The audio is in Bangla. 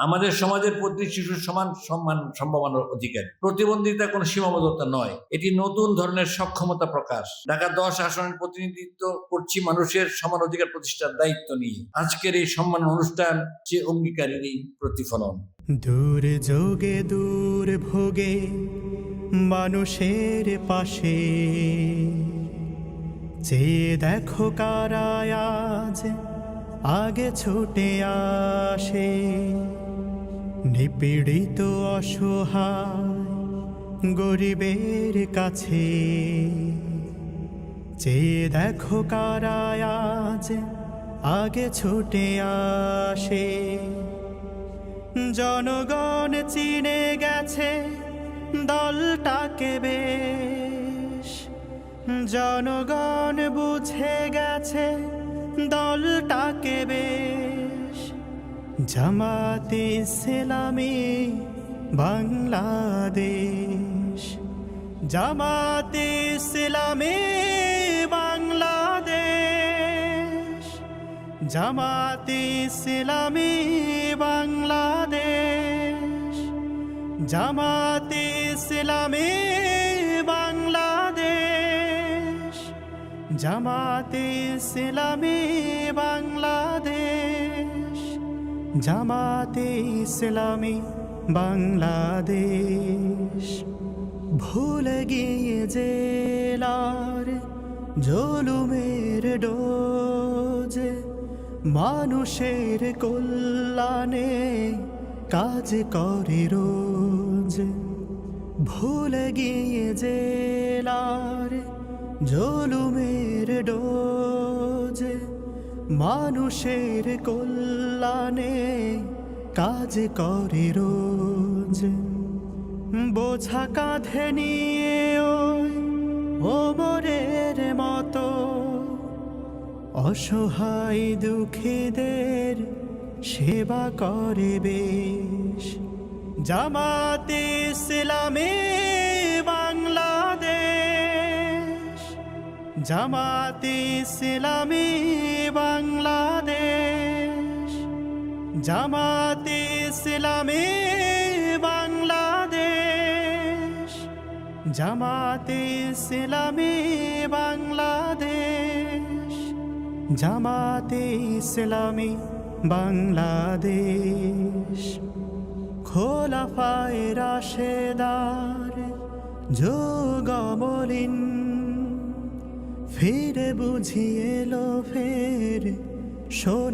আমাদের সমাজের প্রতি শিশুর সমান সম্মান সম্ভাবনার অধিকার। প্রতিবন্ধিতা কোনো সীমাবদ্ধতা নয়, এটি নতুন ধরনের সক্ষমতা প্রকাশ। ঢাকা 10 আসনের প্রতিনিধিত্ব করছি মানুষের সমান অধিকার প্রতিষ্ঠার দায়িত্ব নিয়ে। আজকের এই সম্মান অনুষ্ঠান যে অঙ্গীকারেরই প্রতিফলন। দূর যোগে দূর ভোগে মানুষের পাশে, চেয়ে দেখো কারা আজ আগে ছুটে আসে। নিপীড়িত অসহায় গরিবের কাছে, চেয়ে দেখো কারা আজ আগে ছুটে আসে। জনগণ চিনে গেছে দলটাকে বেশ, জনগণ বুঝে গেছে দলটাকে বেশ। জামাতে ইসলামী বাংলাদেশ, জামাতে ইসলামী বাংলাদেশ, জামাতে ইসলামী বাংলাদেশ, জামাতে ইসলামী বাংলাদেশ, জামাতে ইসলামী বাংলাদেশ, জামাতে ইসলামী বাংলাদেশ। ভুলে গিয়ে জেলার জুলুমের ডোজ, মানুষের কল্যাণে কাজ করে রোজ। ভুলে গিয়ে জেলার জুলুমের ডোজ, মানুষের কল্যাণে কাজ করে রোজ। বোঝা কাঁধে নিয়ে ওই ওমরের মতো অসহায় দুঃখীদের সেবা করে বেশ। জামাতে ইসলামী বাংলাদেশ, জামাতে ইসলামী বাংলাদেশ, জামাতে ইসলামী বাংলাদেশ, জামাতে ইসলামী বাংলাদেশ, জামাতে ইসলামী বাংলাদেশ। খোলাফায়ে রাশেদার যুগমলিন, ফিরে বুঝিয়ে এলো ফের